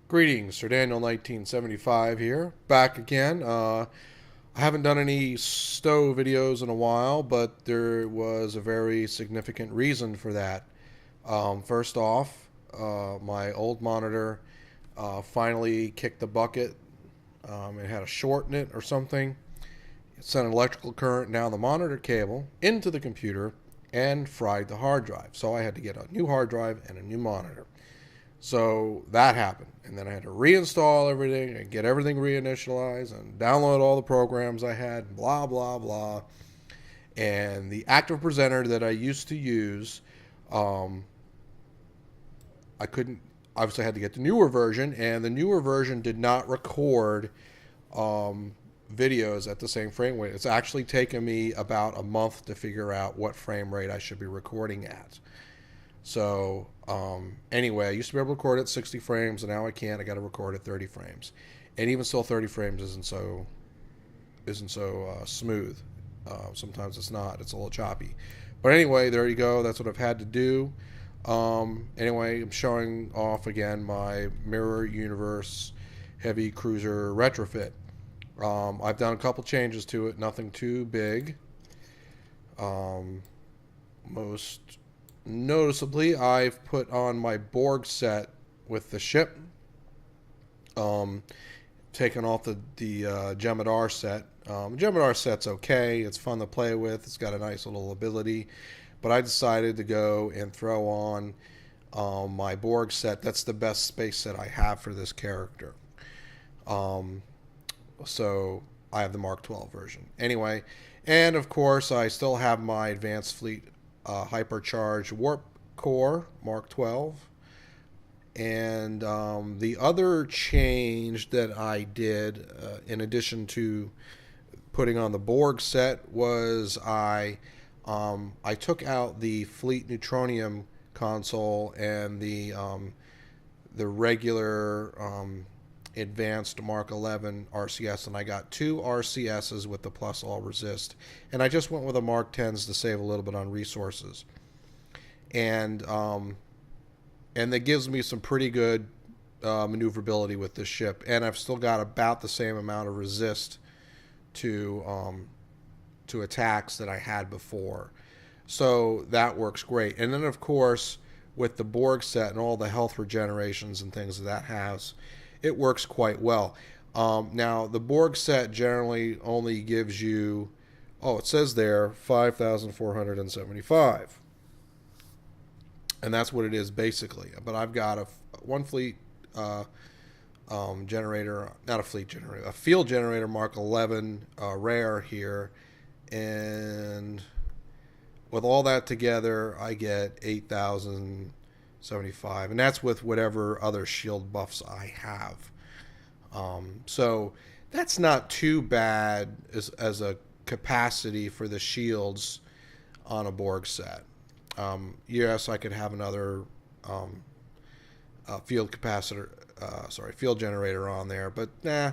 Greetings, Sir Daniel 1975 here, back again. I haven't done any STO videos in a while, but there was a very significant reason for that. First off, my old monitor finally kicked the bucket. It had a short in it or something. It sent an electrical current down the monitor cable into the computer and fried the hard drive. So I had to get a new hard drive and a new monitor. So that happened. And then I had to reinstall everything and get everything reinitialized and download all the programs I had, blah, blah, blah. And the active presenter that I used to use, I couldn't, obviously I had to get the newer version, and the newer version did not record videos at the same frame rate. It's actually taken me about a month to figure out what frame rate I should be recording at. So anyway, I used to be able to record at 60 frames, and now I can't. I got to record at 30 frames, and even still, 30 frames isn't so smooth. Sometimes it's not. It's a little choppy. But anyway, there you go. That's what I've had to do. Anyway, I'm showing off again my Mirror Universe Heavy Cruiser Retrofit. I've done a couple changes to it. Nothing too big. Most noticeably, I've put on my Borg set with the ship. Taken off the Jemadar set. Jemadar set's okay. It's fun to play with. It's got a nice little ability. But I decided to go and throw on my Borg set. That's the best space set I have for this character. So I have the Mark 12 version. Anyway, and of course, I still have my Advanced Fleet hypercharged warp core Mark 12, and the other change that I did in addition to putting on the Borg set was I took out the Fleet Neutronium console and the regular advanced Mark 11 RCS, and I got two RCSs with the plus all resist, and I just went with a Mark 10s to save a little bit on resources, and that gives me some pretty good maneuverability with this ship, and I've still got about the same amount of resist to attacks that I had before, so that works great. And then of course with the Borg set and all the health regenerations and things that has, it works quite well. Now, the Borg set generally only gives you, it says there, 5,475. And that's what it is basically. But I've got one fleet generator, not a fleet generator, a field generator Mark 11 rare here. And with all that together, I get 8,075, and that's with whatever other shield buffs I have. So that's not too bad as a capacity for the shields on a Borg set. Yes, I could have another field generator on there, but nah,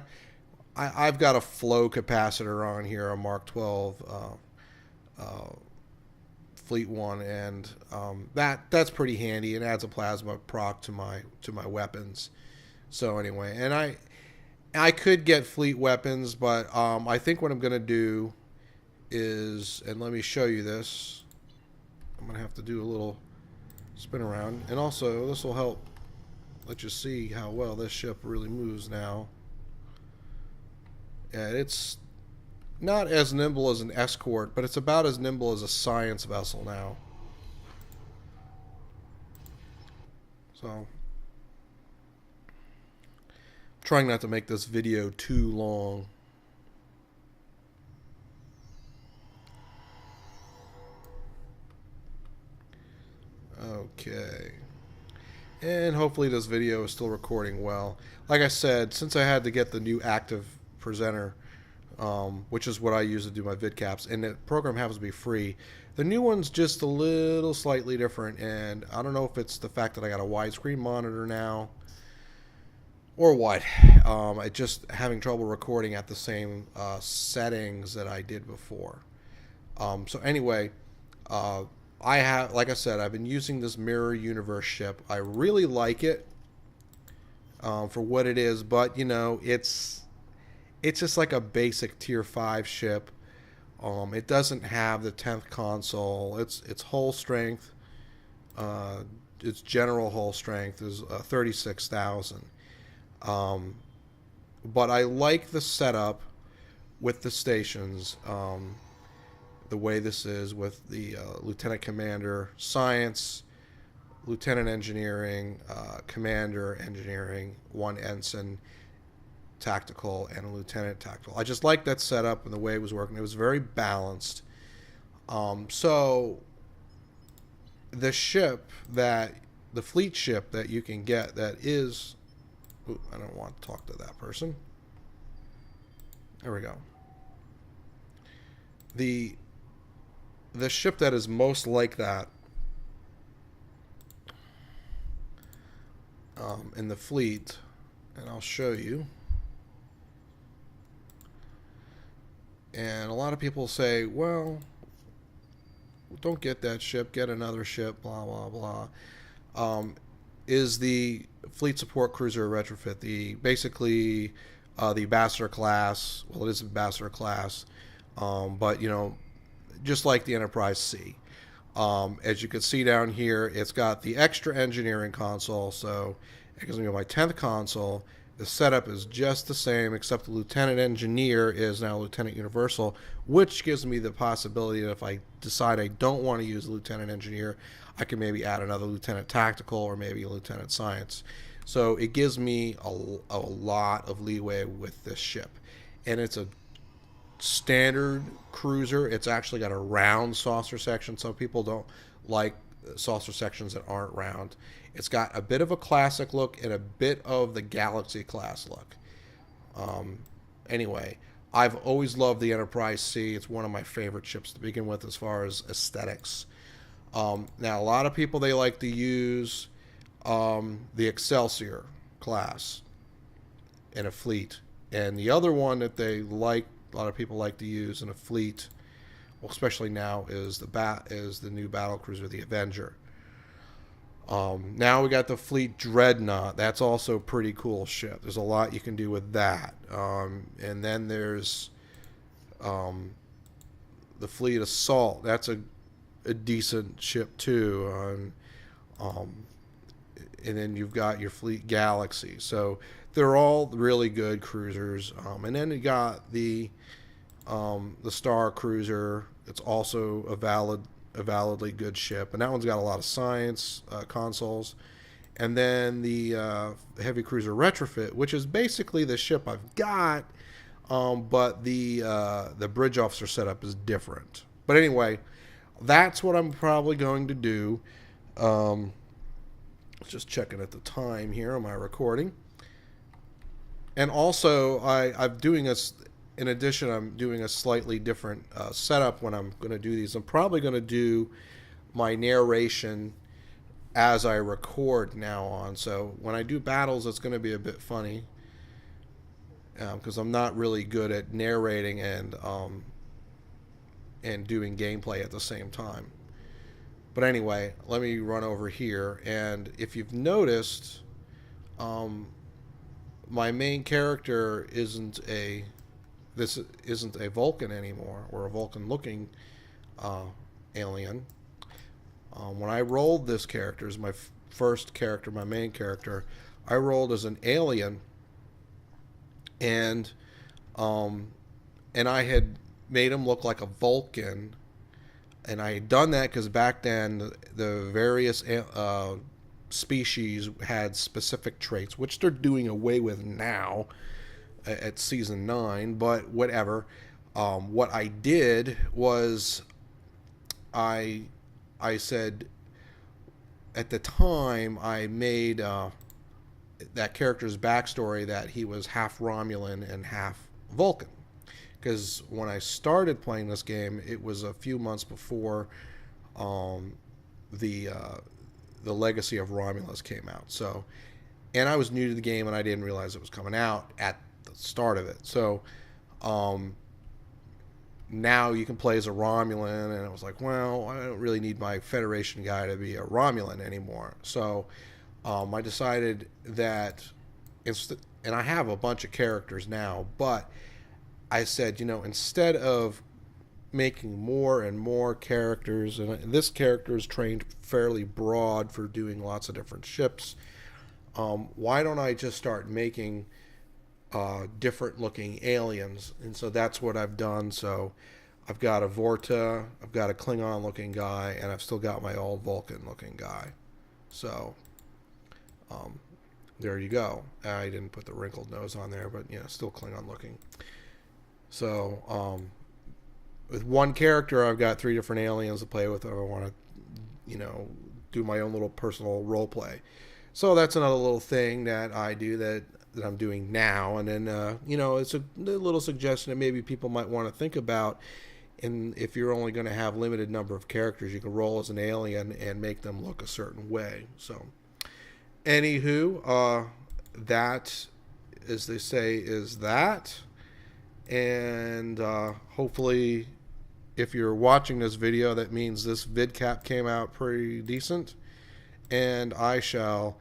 I've got a flow capacitor on here, a Mark 12 Fleet One, and that's pretty handy. It adds a plasma proc to my weapons. So anyway, and I could get fleet weapons, but I think what I'm gonna do is, and let me show you this. I'm gonna have to do a little spin around, and also this will help let you see how well this ship really moves now. Yeah, it's not as nimble as an escort, but it's about as nimble as a science vessel now. So, I'm trying not to make this video too long. Okay. And hopefully this video is still recording well. Like I said, since I had to get the new active presenter, which is what I use to do my vidcaps, and the program happens to be free. The new one's just a little slightly different, and I don't know if it's the fact that I got a widescreen monitor now or what. I just having trouble recording at the same settings that I did before. So anyway, I have, like I said, I've been using this Mirror Universe ship. I really like it. for what it is, but you know, it's just like a basic tier 5 ship. It doesn't have the 10th console. Its hull strength, uh, its general hull strength is 36,000. Um, but I like the setup with the stations. The way this is with the lieutenant commander science, lieutenant engineering, commander engineering, one ensign tactical, and a lieutenant tactical. I just like that setup and the way it was working. It was very balanced. So the ship that the fleet ship that you can get that is, ooh, I don't want to talk to that person. There we go. The the ship that is most like that in the fleet, and I'll show you. And a lot of people say, well, don't get that ship, get another ship, blah, blah, blah. Is the Fleet Support Cruiser Retrofit, basically the Ambassador class. Well, it is Ambassador class, but, you know, just like the Enterprise C. As you can see down here, it's got the extra engineering console, so it gives me my 10th console. The setup is just the same, except the Lieutenant Engineer is now Lieutenant Universal, which gives me the possibility that if I decide I don't want to use the Lieutenant Engineer, I can maybe add another Lieutenant Tactical or maybe a Lieutenant Science. So it gives me a lot of leeway with this ship. And it's a standard cruiser. It's actually got a round saucer section. Some people don't like saucer sections that aren't round. It's got a bit of a classic look and a bit of the Galaxy class look. Anyway, I've always loved the Enterprise C. It's one of my favorite ships to begin with as far as aesthetics. Now, a lot of people, they like to use the Excelsior class in a fleet. And the other one that they like, a lot of people like to use in a fleet, well, especially now, is the new battle cruiser, the Avenger. Now we got the Fleet Dreadnought. That's also a pretty cool ship. There's a lot you can do with that. And then there's the Fleet Assault. That's a decent ship too. And then you've got your Fleet Galaxy. So they're all really good cruisers. And then you got the Star Cruiser. It's also a validly good ship, and that one's got a lot of science consoles. And then the Heavy Cruiser Retrofit, which is basically the ship I've got, but the bridge officer setup is different. But anyway, that's what I'm probably going to do. Just checking at the time here on my recording. And also, I'm doing in addition, I'm doing a slightly different setup when I'm going to do these. I'm probably going to do my narration as I record now on. So when I do battles, it's going to be a bit funny because I'm not really good at narrating and doing gameplay at the same time. But anyway, let me run over here. And if you've noticed, my main character isn't a Vulcan anymore, or a Vulcan-looking alien. When I rolled this character as my first character, my main character, I rolled as an alien, and I had made him look like a Vulcan, and I had done that because back then the various species had specific traits, which they're doing away with now at season 9, but whatever. What I did was I said at the time I made that character's backstory that he was half Romulan and half Vulcan, because when I started playing this game, it was a few months before the Legacy of Romulus came out. So, and I was new to the game and I didn't realize it was coming out at the start of it. So now you can play as a Romulan, and I was like, well, I don't really need my Federation guy to be a Romulan anymore. So I decided that and I have a bunch of characters now, but I said, you know, instead of making more and more characters, and this character is trained fairly broad for doing lots of different ships, why don't I just start making different looking aliens? And so that's what I've done. So I've got a Vorta, I've got a Klingon looking guy, and I've still got my old Vulcan looking guy. So there you go. I didn't put the wrinkled nose on there, but still Klingon looking. So with one character, I've got 3 different aliens to play with if I want to, do my own little personal role play. So that's another little thing that I do that I'm doing now. And then, it's a little suggestion that maybe people might want to think about. And if you're only going to have limited number of characters, you can roll as an alien and make them look a certain way. So, anywho, that, as they say, is that. And hopefully, if you're watching this video, that means this vidcap came out pretty decent. And I shall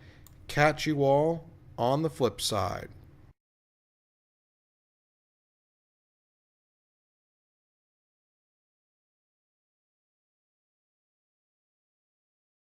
catch you all on the flip side.